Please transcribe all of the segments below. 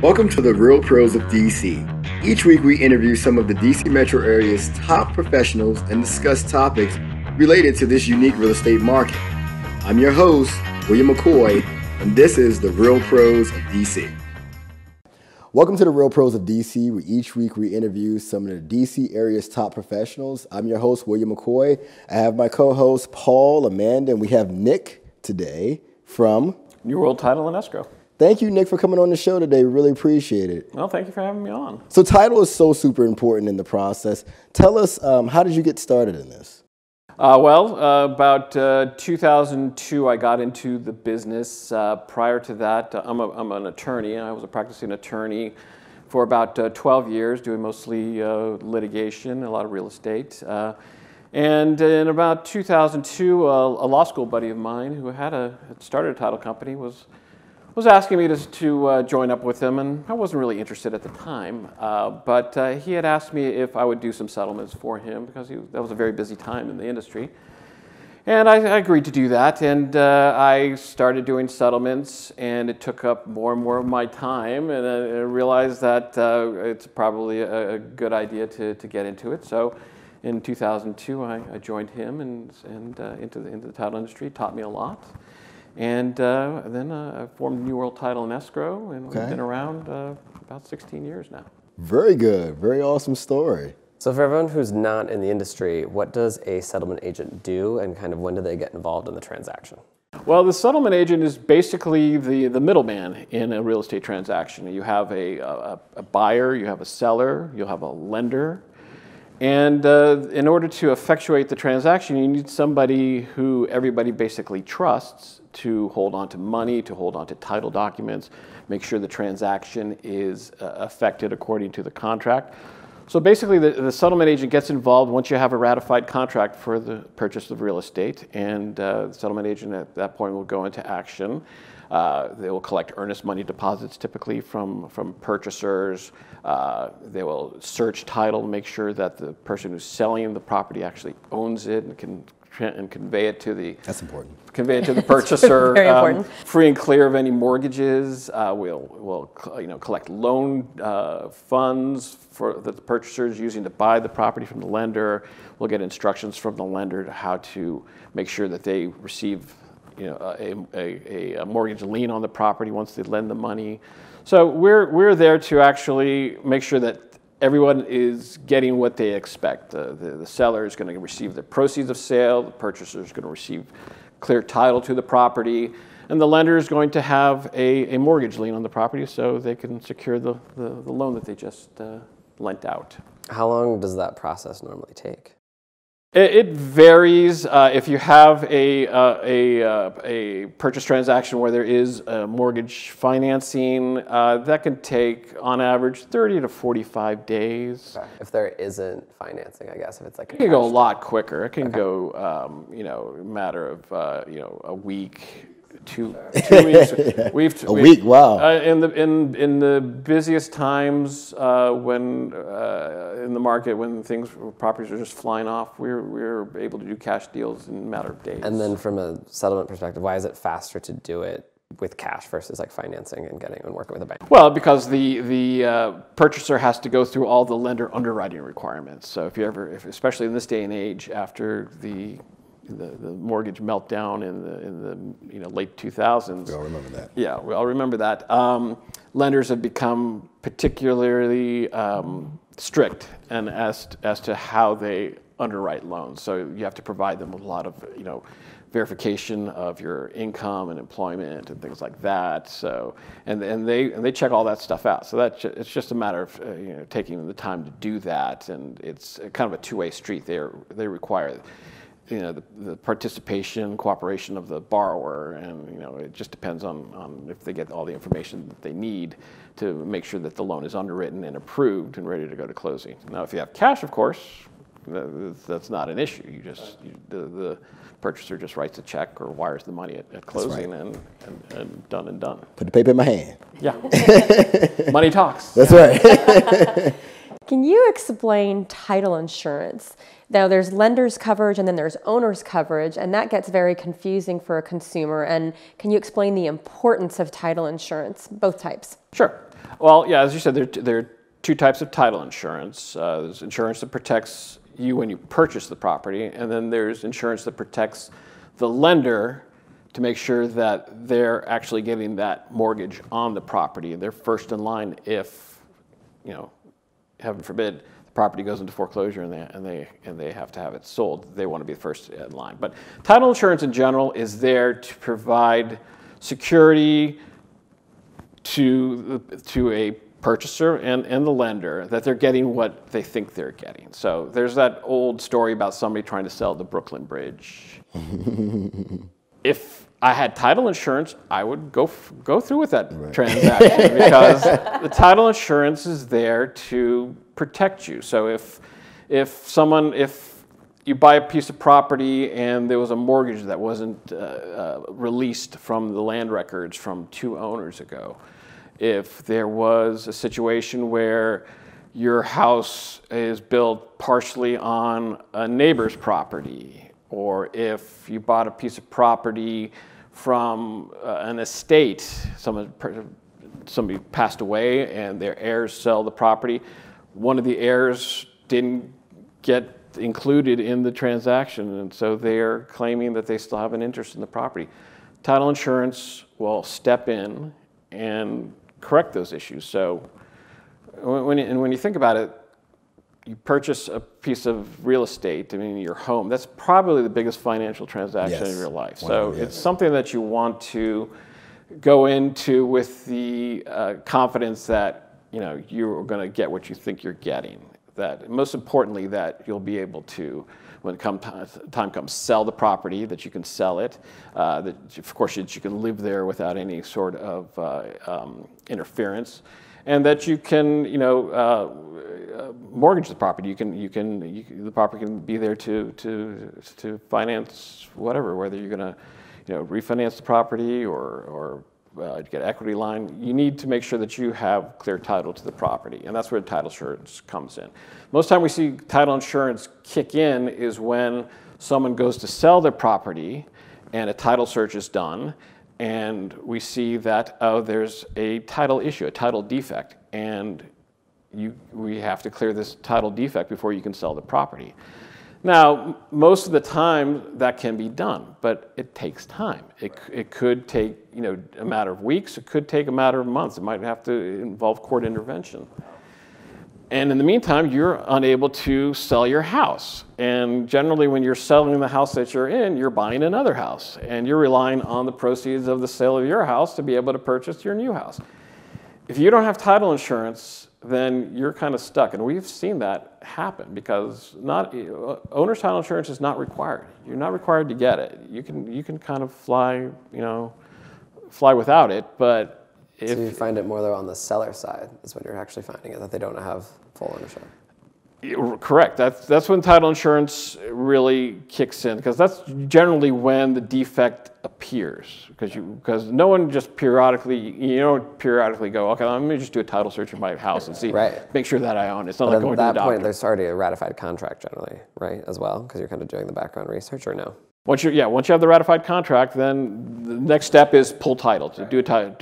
Welcome to the Real Pros of DC. Each week we interview some of the DC metro area's top professionals and discuss topics related to this unique real estate market. I'm your host, William McCoy, and this is the Real Pros of DC. Welcome to the Real Pros of DC, where each week we interview some of the DC area's top professionals. I'm your host, William McCoy. I have my co-hosts, Paul, Amanda, and we have Nick today from New World Title and Escrow. Thank you, Nick, for coming on the show today. Really appreciate it. Well, thank you for having me on. So title is so super important in the process. Tell us, how did you get started in this? About 2002, I got into the business. Prior to that, I'm an attorney. I was a practicing attorney for about 12 years, doing mostly litigation, a lot of real estate. And in about 2002, a law school buddy of mine who had started a title company was asking me to join up with him, and I wasn't really interested at the time. But he had asked me if I would do some settlements for him because that was a very busy time in the industry. And I agreed to do that, and I started doing settlements, and it took up more and more of my time, and I realized that it's probably a good idea to get into it. So in 2002, I joined him and into the title industry. It taught me a lot. And then I formed New World Title and Escrow, and we've been around about 16 years now. Very good. Very awesome story. So for everyone who's not in the industry, what does a settlement agent do, and kind of when do they get involved in the transaction? Well, the settlement agent is basically the middleman in a real estate transaction. You have a buyer, you have a seller, you'll have a lender. And in order to effectuate the transaction, you need somebody who everybody basically trusts to hold on to money, to hold on to title documents, make sure the transaction is effected according to the contract. So basically, the settlement agent gets involved once you have a ratified contract for the purchase of real estate, and the settlement agent at that point will go into action. They will collect earnest money deposits, typically from purchasers. They will search title, make sure that the person who's selling the property actually owns it and can convey it to the. That's important. Convey it to the purchaser. Very important. Free and clear of any mortgages. We'll collect loan funds that the purchaser is using to buy the property from the lender. We'll get instructions from the lender to how to make sure that they receive a mortgage lien on the property once they lend the money. So we're there to actually make sure that everyone is getting what they expect. The seller is going to receive the proceeds of sale, the purchaser is going to receive clear title to the property, and the lender is going to have a mortgage lien on the property so they can secure the loan that they just lent out. How long does that process normally take? It varies. If you have a purchase transaction where there is mortgage financing, that can take, on average, 30 to 45 days. Okay. If there isn't financing, I guess, if it's like it can go a lot quicker. It can go, a matter of, a week. Two weeks. A week, wow. In the busiest times when in the market, when properties are just flying off, we're able to do cash deals in a matter of days. And then from a settlement perspective, why is it faster to do it with cash versus like financing and working with a bank? Well, because the purchaser has to go through all the lender underwriting requirements. So especially in this day and age, after the mortgage meltdown in the late 2000s. We all remember that. Yeah, we all remember that. Lenders have become particularly strict and as to how they underwrite loans. So you have to provide them with a lot of verification of your income and employment and things like that. So and they check all that stuff out. So it's just a matter of taking the time to do that, and it's kind of a two-way street. They require the participation, cooperation of the borrower, and it just depends on if they get all the information that they need to make sure that the loan is underwritten and approved and ready to go to closing. Now, if you have cash, of course, that's not an issue. The purchaser just writes a check or wires the money at closing, right. and done and done. Put the paper in my hand. Yeah, money talks. That's right. Can you explain title insurance? Now, there's lender's coverage and then there's owner's coverage, and that gets very confusing for a consumer. And can you explain the importance of title insurance, both types? Sure. Well, yeah, as you said, there are two types of title insurance. There's insurance that protects you when you purchase the property, and then there's insurance that protects the lender to make sure that they're actually getting that mortgage on the property. They're first in line if, heaven forbid, the property goes into foreclosure and they have to have it sold. They want to be the first in line. But title insurance in general is there to provide security to a purchaser and the lender that they're getting what they think they're getting. So there's that old story about somebody trying to sell the Brooklyn Bridge. If I had title insurance, I would go through with that transaction because the title insurance is there to protect you. So if you buy a piece of property and there was a mortgage that wasn't released from the land records from 2 owners ago, if there was a situation where your house is built partially on a neighbor's property, or if you bought a piece of property from an estate, somebody passed away and their heirs sell the property, one of the heirs didn't get included in the transaction, and so they're claiming that they still have an interest in the property. Title insurance will step in and correct those issues. So when you think about it, you purchase a piece of real estate, your home, that's probably the biggest financial transaction of your life. So it's something that you want to go into with the confidence that you're going to get what you think you're getting. That most importantly, that you'll be able to, when time comes, sell the property, that you can sell it, that of course you can live there without any sort of interference, and that you can mortgage the property. The property can be there to finance whatever, whether you're going to refinance the property or get equity line. You need to make sure that you have clear title to the property, and that's where title insurance comes in. Most time we see title insurance kick in is when someone goes to sell their property and a title search is done, and we see that, there's a title issue, a title defect, and we have to clear this title defect before you can sell the property. Now, most of the time that can be done, but it takes time. It could take a matter of weeks. It could take a matter of months. It might have to involve court intervention. And in the meantime, you're unable to sell your house. And generally, when you're selling the house that you're in, you're buying another house, and you're relying on the proceeds of the sale of your house to be able to purchase your new house. If you don't have title insurance, then you're kind of stuck. And we've seen that happen because owner's title insurance is not required. You're not required to get it. You can kind of fly without it, but so you find it more though on the seller side is when you're actually finding it, that they don't have full ownership. Correct. That's when title insurance really kicks in, because that's generally when the defect appears. Because no one just periodically go, okay, let me just do a title search of my house and see, make sure that I own it. It's not like going to a doctor. At that point, there's already a ratified contract generally, right, as well, because you're kind of doing the background research, or no? Once you have the ratified contract, then the next step is pull title, to do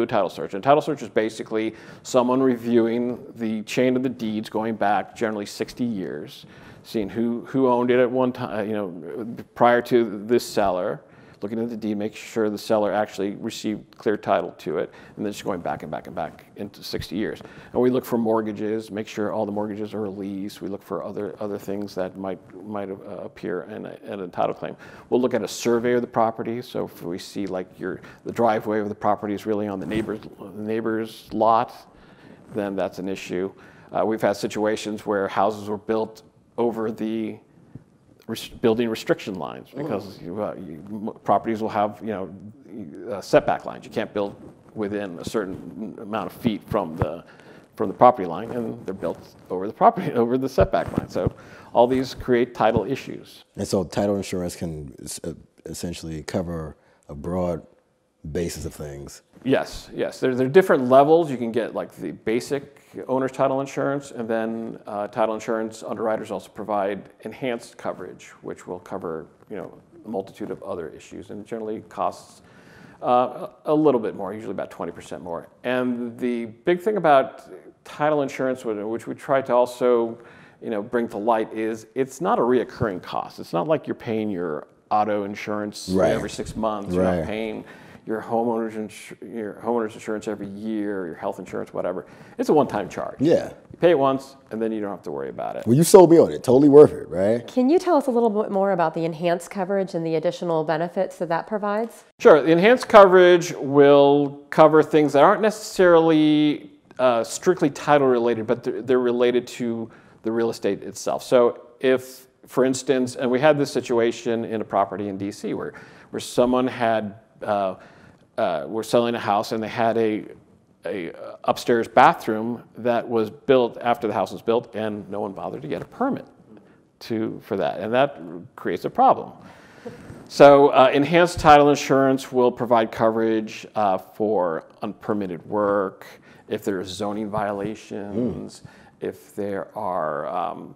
a title search. And title search is basically someone reviewing the chain of the deeds going back generally 60 years, seeing who owned it at one time, prior to this seller, looking at the deed, making sure the seller actually received clear title to it, and then just going back and back and back into 60 years. And we look for mortgages, make sure all the mortgages are released. We look for other things that might appear in a title claim. We'll look at a survey of the property. So if we see like the driveway of the property is really on the neighbor's lot, then that's an issue. We've had situations where houses were built over the building restriction lines, because properties will have setback lines. You can't build within a certain amount of feet from the property line, and they're built over the setback line. So all these create title issues. And so title insurance can essentially cover a broad basis of things. Yes, yes. There are different levels. You can get like the basic owner's title insurance, and then title insurance underwriters also provide enhanced coverage, which will cover a multitude of other issues, and generally costs a little bit more, usually about 20% more. And the big thing about title insurance, which we try to also bring to light, is it's not a reoccurring cost. It's not like you're paying your auto insurance every 6 months. You're not paying your homeowner's insurance every year, your health insurance, whatever. It's a one-time charge. Yeah. You pay it once, and then you don't have to worry about it. Well, you sold me on it. Totally worth it, right? Can you tell us a little bit more about the enhanced coverage and the additional benefits that provides? Sure. The enhanced coverage will cover things that aren't necessarily strictly title related, but they're related to the real estate itself. So if, for instance, and we had this situation in a property in DC where someone had were selling a house and they had a upstairs bathroom that was built after the house was built, and no one bothered to get a permit for that, and that creates a problem. So enhanced title insurance will provide coverage for unpermitted work, if there are zoning violations, if there are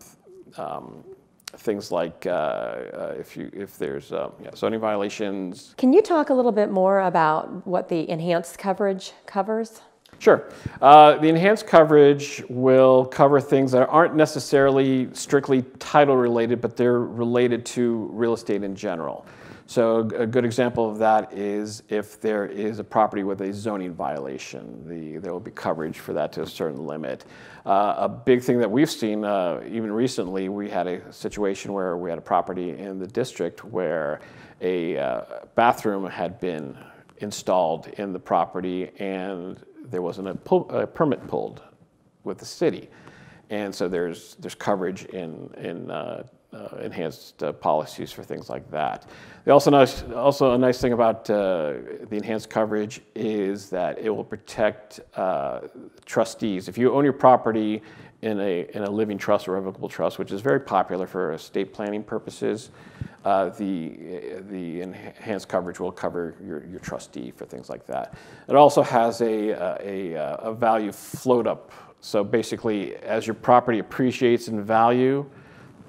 things like if there's zoning violations. Can you talk a little bit more about what the enhanced coverage covers? Sure. The enhanced coverage will cover things that aren't necessarily strictly title related, but they're related to real estate in general. So a good example of that is if there is a property with a zoning violation, there will be coverage for that to a certain limit. A big thing that we've seen, even recently, we had a situation where we had a property in the district where a bathroom had been installed in the property, and there wasn't a permit pulled with the city. And so there's coverage in enhanced policies for things like that. Also a nice thing about the enhanced coverage is that it will protect trustees. If you own your property in a living trust or revocable trust, which is very popular for estate planning purposes, the enhanced coverage will cover your trustee for things like that. It also has a value float up. So basically, as your property appreciates in value,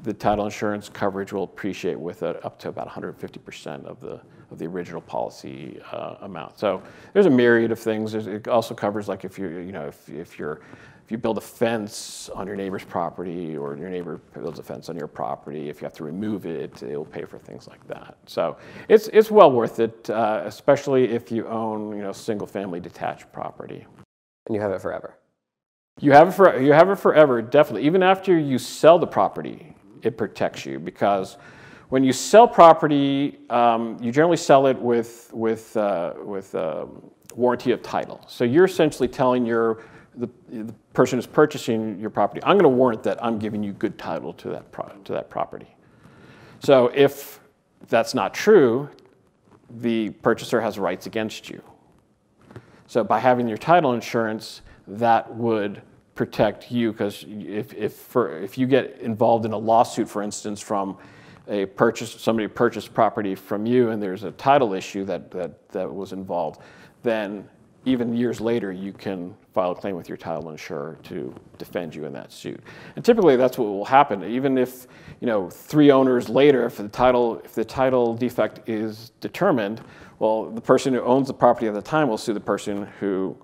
the title insurance coverage will appreciate with up to about 150% of the original policy amount. So there's a myriad of things. It also covers like if you build a fence on your neighbor's property, or your neighbor builds a fence on your property, if you have to remove it, it will pay for things like that. So it's well worth it, especially if you own single family detached property. And you have it forever. You have it forever, definitely. Even after you sell the property, it protects you, because when you sell property, you generally sell it with warranty of title. So you're essentially telling the person who's purchasing your property, I'm going to warrant that I'm giving you good title to that property. So if that's not true, the purchaser has rights against you. So by having your title insurance, that would protect you, because if you get involved in a lawsuit, for instance, from somebody purchased property from you, and there's a title issue that was involved, then even years later you can file a claim with your title insurer to defend you in that suit. And typically that's what will happen. Even if 3 owners later, if the title defect is determined, well, the person who owns the property at the time will sue the person who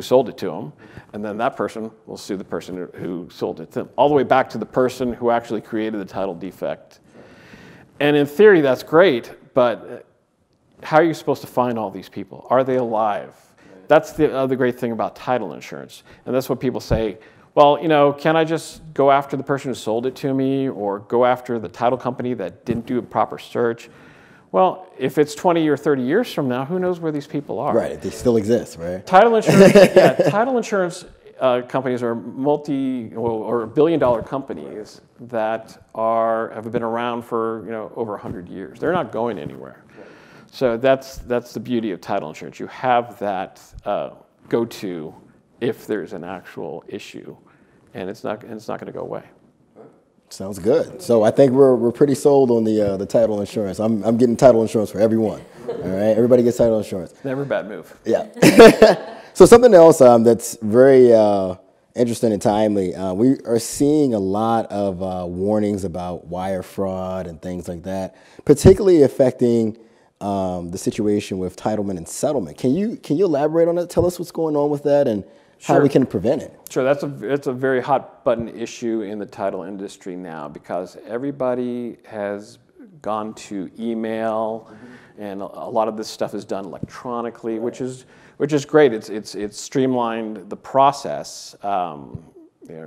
sold it to them, and then that person will sue the person who sold it to them, all the way back to the person who actually created the title defect. And in theory, that's great, but how are you supposed to find all these people? Are they alive? That's the other great thing about title insurance, and that's what people say, well, can I just go after the person who sold it to me, or go after the title company that didn't do a proper search? Well, if it's 20 or 30 years from now, who knows where these people are? Right, they still exist, right? Title insurance, title insurance companies are or billion-dollar companies that have been around for over 100 years. They're not going anywhere. So that's the beauty of title insurance. You have that go-to if there's an actual issue, and it's not going to go away. Sounds good. So I think we're pretty sold on the title insurance. I'm getting title insurance for everyone. All right, everybody gets title insurance. Never a bad move. Yeah. So something else that's very interesting and timely. We are seeing a lot of warnings about wire fraud and things like that, particularly affecting the situation with titlement and settlement. Can you elaborate on that? Tell us what's going on with that and how we can prevent it. Sure, it's a very hot button issue in the title industry now because everybody has gone to email, and a lot of this stuff is done electronically, which is great. It's streamlined the process.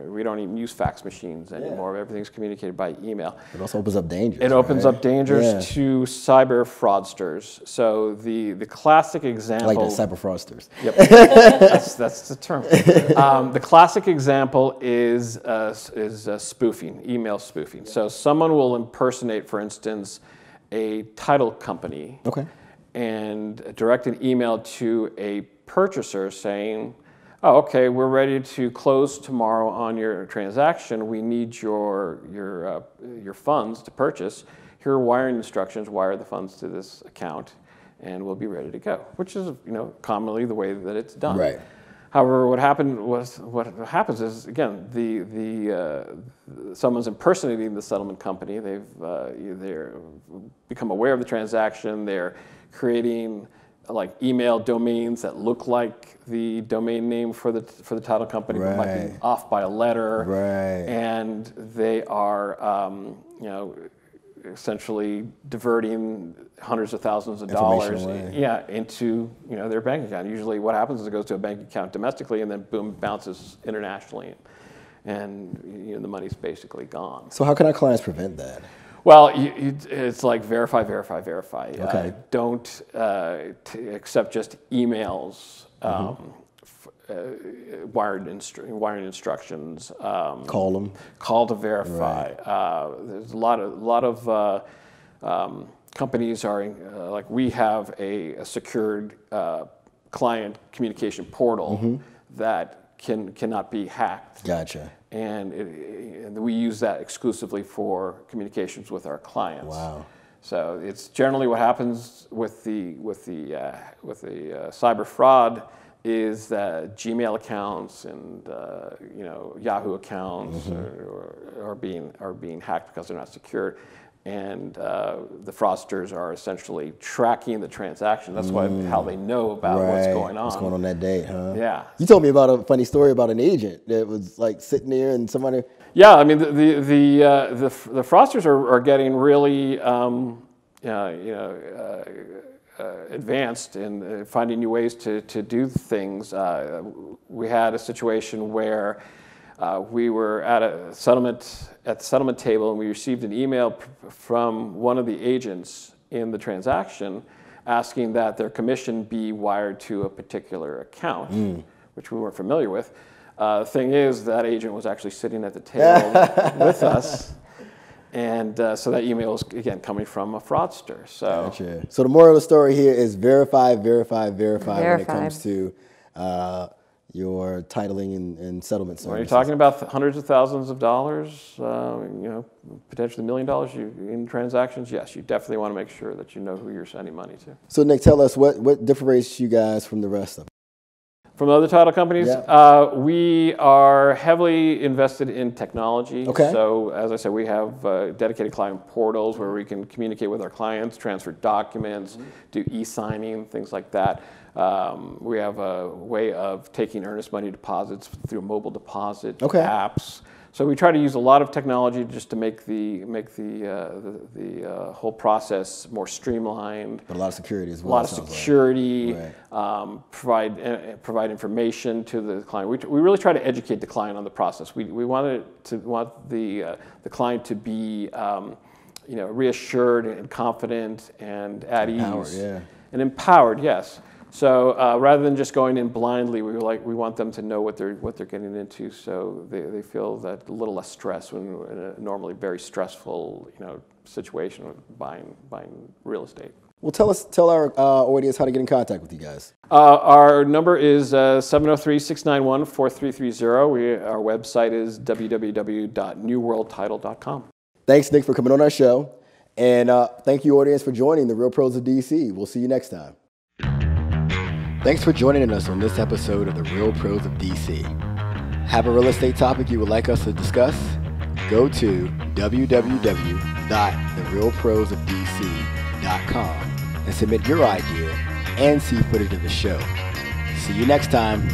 We don't even use fax machines anymore. Everything's communicated by email. It also opens up dangers. It opens up dangers to cyber fraudsters. So the classic example, like the cyber fraudsters. Yep, that's the term. The classic example is spoofing, email spoofing. So someone will impersonate, for instance, a title company, and direct an email to a purchaser saying, "Oh, okay, we're ready to close tomorrow on your transaction. We need your funds to purchase. Here are wiring instructions. Wire the funds to this account, and we'll be ready to go." Which is, commonly the way that it's done. Right. However, what happens is, again, someone's impersonating the settlement company. They're become aware of the transaction. They're creating like email domains that look like the domain name for the title company, but might be off by a letter. Right. And they are, essentially diverting hundreds of thousands of dollars, into their bank account. Usually, what happens is it goes to a bank account domestically, and then boom, bounces internationally, and the money's basically gone. So, how can our clients prevent that? Well, it's like verify, verify, verify. Okay. Don't accept just emails, wired instructions. Call to verify. Right. There's a lot of companies are like we have a secured client communication portal that cannot be hacked. Gotcha. And we use that exclusively for communications with our clients. Wow. So it's generally what happens with the cyber fraud is that Gmail accounts and Yahoo accounts are being hacked because they're not secured, and the fraudsters are essentially tracking the transaction. That's how they know about what's going on. What's going on that day, huh? Yeah. You told me about a funny story about an agent that was like sitting there and somebody. Yeah, I mean the fraudsters are getting really advanced in finding new ways to do things. We had a situation where we were at the settlement table, and we received an email from one of the agents in the transaction asking that their commission be wired to a particular account, which we weren't familiar with. The thing is, that agent was actually sitting at the table with us. And so that email is, again, coming from a fraudster. So, gotcha. So the moral of the story here is verify, verify, verify when it comes to your titling and settlement services. When you're talking about hundreds of thousands of dollars, potentially $1 million in transactions, yes, you definitely want to make sure that you know who you're sending money to. So Nick, tell us what differentiates you guys from the rest of them. From other title companies, we are heavily invested in technology. Okay. So, as I said, we have dedicated client portals where we can communicate with our clients, transfer documents, do e-signing, things like that. We have a way of taking earnest money deposits through mobile deposit apps. So we try to use a lot of technology just to make the whole process more streamlined. But a lot of security as well. A lot of security. Right. Provide information to the client. We really try to educate the client on the process. We want the client to be reassured and confident and at ease. And empowered, yes. So rather than just going in blindly, we want them to know what they're getting into, so they feel that a little less stress when in a normally very stressful situation of buying real estate. Well, tell our audience how to get in contact with you guys. Our number is 703-691-4330. Our website is www.newworldtitle.com. Thanks, Nick, for coming on our show. And thank you, audience, for joining the Real Pros of DC. We'll see you next time. Thanks for joining us on this episode of the Real Pros of DC. Have a real estate topic you would like us to discuss? Go to www.therealprosofdc.com and submit your idea and see footage of the show. See you next time.